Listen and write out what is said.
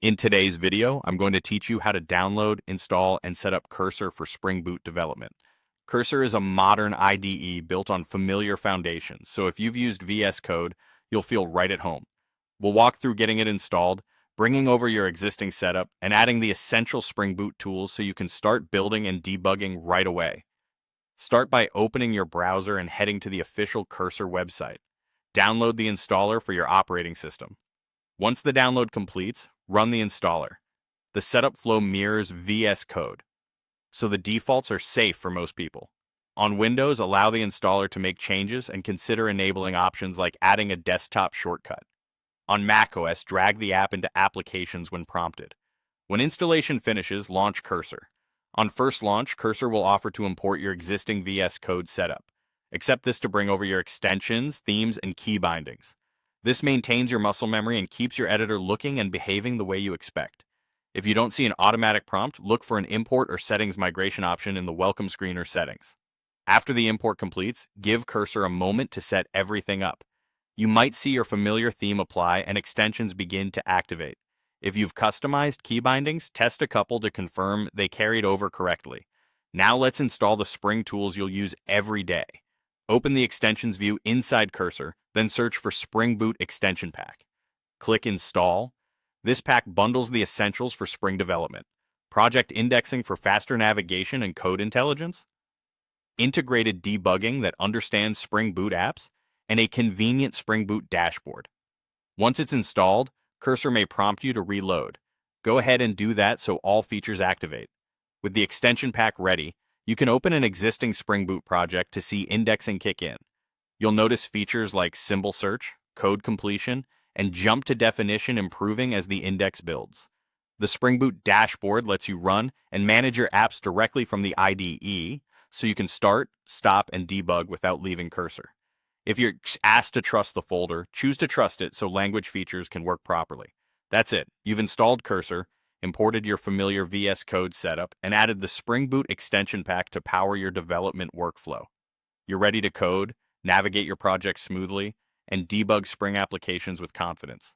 In today's video, I'm going to teach you how to download, install, and set up Cursor for Spring Boot development. Cursor is a modern IDE built on familiar foundations, so if you've used VS Code, you'll feel right at home. We'll walk through getting it installed, bringing over your existing setup, and adding the essential Spring Boot tools so you can start building and debugging right away. Start by opening your browser and heading to the official Cursor website. Download the installer for your operating system. Once the download completes, run the installer. The setup flow mirrors VS Code, so the defaults are safe for most people. On Windows, allow the installer to make changes and consider enabling options like adding a desktop shortcut. On macOS, drag the app into Applications when prompted. When installation finishes, launch Cursor. On first launch, Cursor will offer to import your existing VS Code setup. Accept this to bring over your extensions, themes, and key bindings. This maintains your muscle memory and keeps your editor looking and behaving the way you expect. If you don't see an automatic prompt, look for an import or settings migration option in the welcome screen or settings. After the import completes, give Cursor a moment to set everything up. You might see your familiar theme apply and extensions begin to activate. If you've customized key bindings, test a couple to confirm they carried over correctly. Now let's install the Spring tools you'll use every day. Open the Extensions view inside Cursor, then search for Spring Boot Extension Pack. Click Install. This pack bundles the essentials for Spring development: project indexing for faster navigation and code intelligence, integrated debugging that understands Spring Boot apps, and a convenient Spring Boot dashboard. Once it's installed, Cursor may prompt you to reload. Go ahead and do that so all features activate. With the extension pack ready, you can open an existing Spring Boot project to see indexing kick in. You'll notice features like symbol search, code completion, and jump to definition improving as the index builds. The Spring Boot dashboard lets you run and manage your apps directly from the IDE, so you can start, stop, and debug without leaving Cursor. If you're asked to trust the folder, choose to trust it so language features can work properly. That's it. You've installed Cursor, imported your familiar VS Code setup, and added the Spring Boot extension pack to power your development workflow. You're ready to code, navigate your project smoothly, and debug Spring applications with confidence.